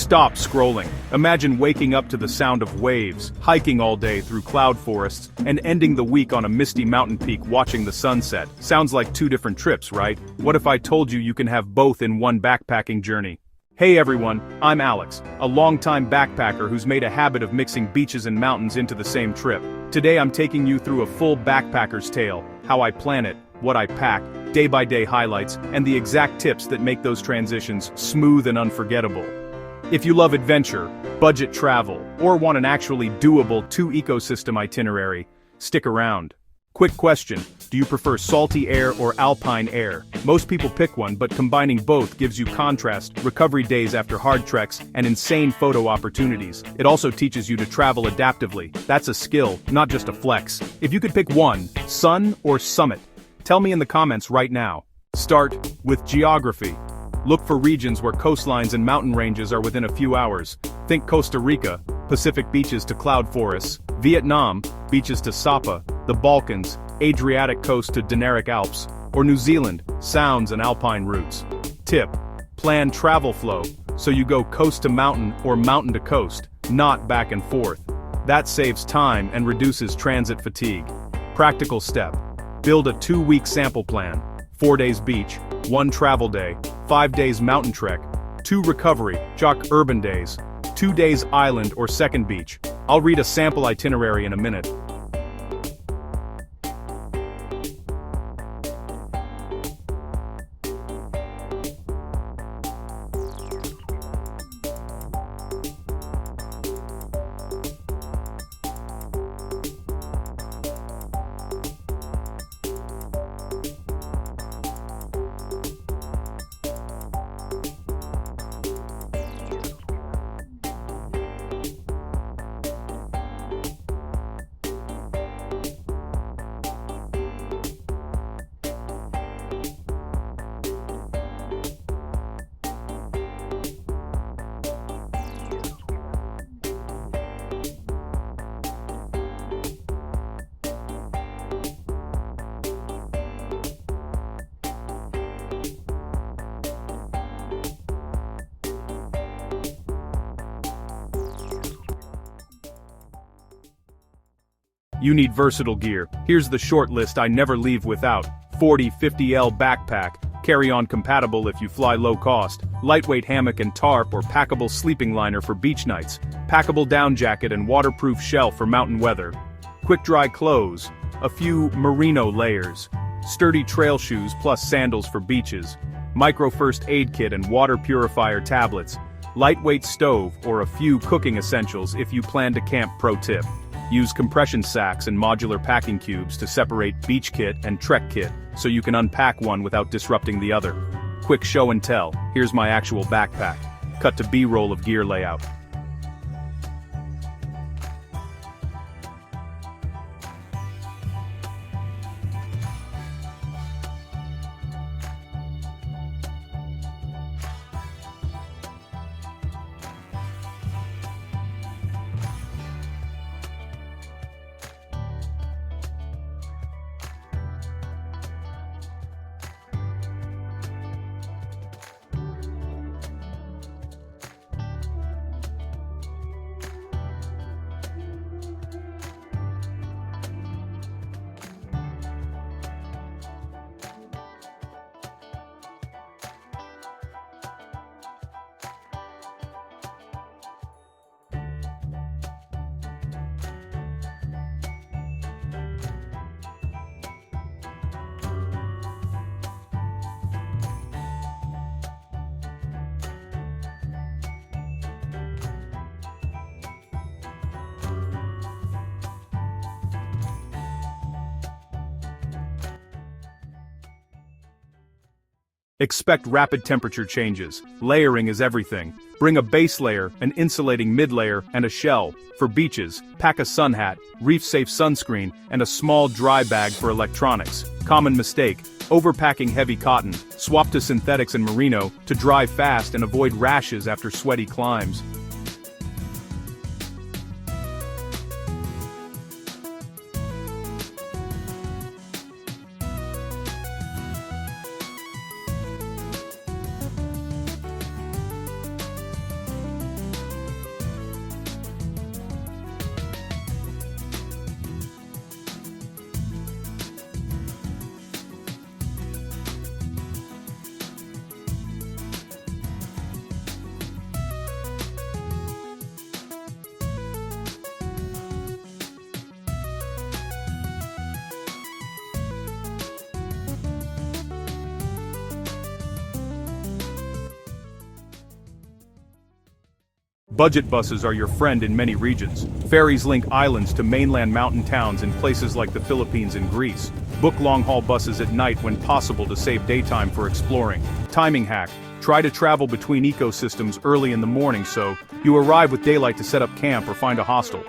Stop scrolling. Imagine waking up to the sound of waves, hiking all day through cloud forests, and ending the week on a misty mountain peak watching the sunset. Sounds like two different trips, right? What if I told you you can have both in one backpacking journey? Hey everyone, I'm Alex, a longtime backpacker who's made a habit of mixing beaches and mountains into the same trip. Today I'm taking you through a full backpacker's tale, how I plan it, what I pack, day-by-day highlights, and the exact tips that make those transitions smooth and unforgettable. If you love adventure, budget travel, or want an actually doable two-ecosystem itinerary, stick around. Quick question, do you prefer salty air or alpine air? Most people pick one, but combining both gives you contrast, recovery days after hard treks, and insane photo opportunities. It also teaches you to travel adaptively. That's a skill, not just a flex. If you could pick one, sun or summit, tell me in the comments right now. Start with geography. Look for regions where coastlines and mountain ranges are within a few hours. Think Costa Rica, Pacific beaches to cloud forests, Vietnam, beaches to Sapa, the Balkans, Adriatic coast to Dinaric Alps, or New Zealand, sounds and alpine routes. Tip: plan travel flow, so you go coast to mountain or mountain to coast, not back and forth. That saves time and reduces transit fatigue. Practical step: build a 2-week sample plan. 4 days beach, 1 travel day, 5 days mountain trek, 2 recovery, chalk urban days, 2 days island or second beach. I'll read a sample itinerary in a minute. You need versatile gear. Here's the short list I never leave without. 40-50L backpack, carry-on compatible if you fly low cost, lightweight hammock and tarp or packable sleeping liner for beach nights, packable down jacket and waterproof shell for mountain weather, quick dry clothes, a few merino layers, sturdy trail shoes plus sandals for beaches, micro first aid kit and water purifier tablets, lightweight stove or a few cooking essentials if you plan to camp. Pro tip: use compression sacks and modular packing cubes to separate beach kit and trek kit, so you can unpack one without disrupting the other. Quick show and tell, here's my actual backpack. Cut to B-roll of gear layout. Expect rapid temperature changes. Layering is everything. Bring a base layer, an insulating mid-layer, and a shell. For beaches, pack a sun hat, reef-safe sunscreen, and a small dry bag for electronics. Common mistake: overpacking heavy cotton. Swap to synthetics and merino to dry fast and avoid rashes after sweaty climbs. Budget buses are your friend in many regions. Ferries link islands to mainland mountain towns in places like the Philippines and Greece. Book long-haul buses at night when possible to save daytime for exploring. Timing hack: try to travel between ecosystems early in the morning so you arrive with daylight to set up camp or find a hostel.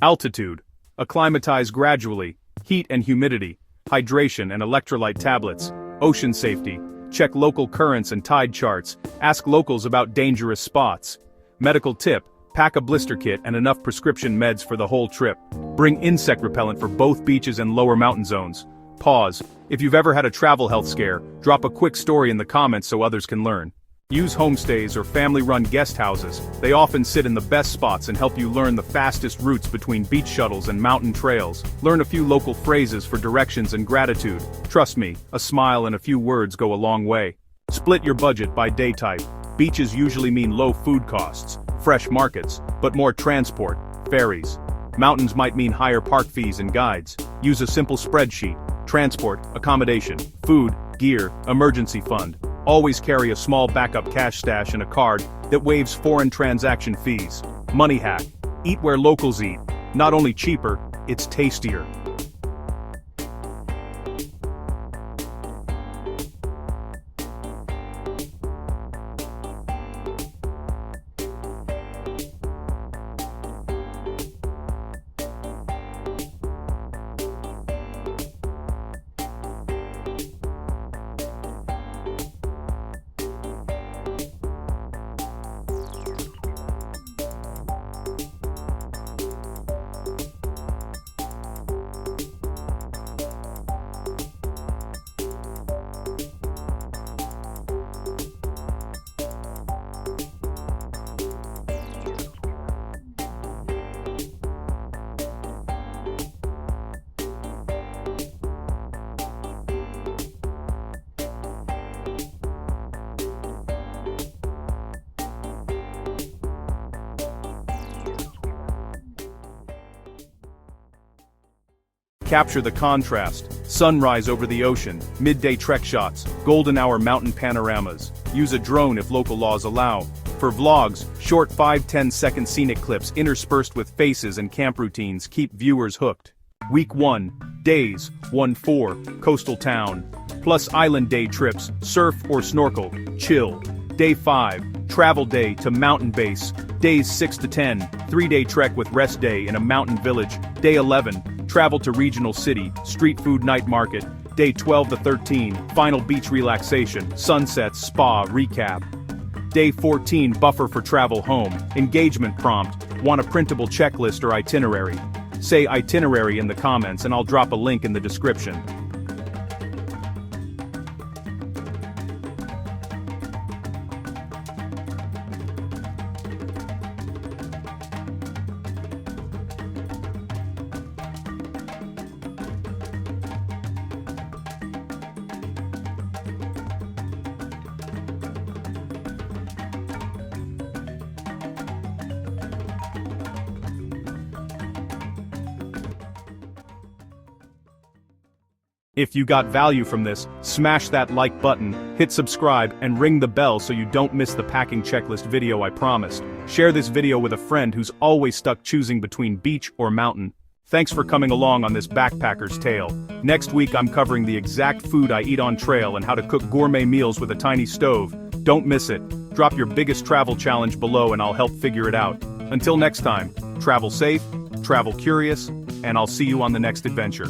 Altitude. Acclimatize gradually. Heat and humidity. Hydration and electrolyte tablets. Ocean safety. Check local currents and tide charts. Ask locals about dangerous spots. Medical tip: pack a blister kit and enough prescription meds for the whole trip. Bring insect repellent for both beaches and lower mountain zones. Pause. If you've ever had a travel health scare, drop a quick story in the comments so others can learn. Use homestays or family-run guest houses. They often sit in the best spots and help you learn the fastest routes between beach shuttles and mountain trails. Learn a few local phrases for directions and gratitude. Trust me, a smile and a few words go a long way. Split your budget by day type. Beaches usually mean low food costs, fresh markets, but more transport, ferries. Mountains might mean higher park fees and guides. Use a simple spreadsheet: transport, accommodation, food, gear, emergency fund. Always carry a small backup cash stash and a card that waives foreign transaction fees. Money hack: eat where locals eat. Not only cheaper, it's tastier. Capture the contrast: sunrise over the ocean, midday trek shots, golden hour mountain panoramas. Use a drone if local laws allow. For vlogs, short 5-10 second scenic clips interspersed with faces and camp routines keep viewers hooked. Week 1, days 1-4, coastal town. Plus island day trips, surf or snorkel, chill. Day 5, travel day to mountain base. Days 6-10, 3-day trek with rest day in a mountain village. Day 11, travel to regional city, street food night market. Day 12-13, final beach relaxation, sunsets, spa, recap. Day 14, buffer for travel home, engagement prompt, want a printable checklist or itinerary? Say itinerary in the comments and I'll drop a link in the description. If you got value from this, smash that like button, hit subscribe, and ring the bell so you don't miss the packing checklist video I promised. Share this video with a friend who's always stuck choosing between beach or mountain. Thanks for coming along on this backpacker's tale. Next week I'm covering the exact food I eat on trail and how to cook gourmet meals with a tiny stove. Don't miss it. Drop your biggest travel challenge below and I'll help figure it out. Until next time, travel safe, travel curious, and I'll see you on the next adventure.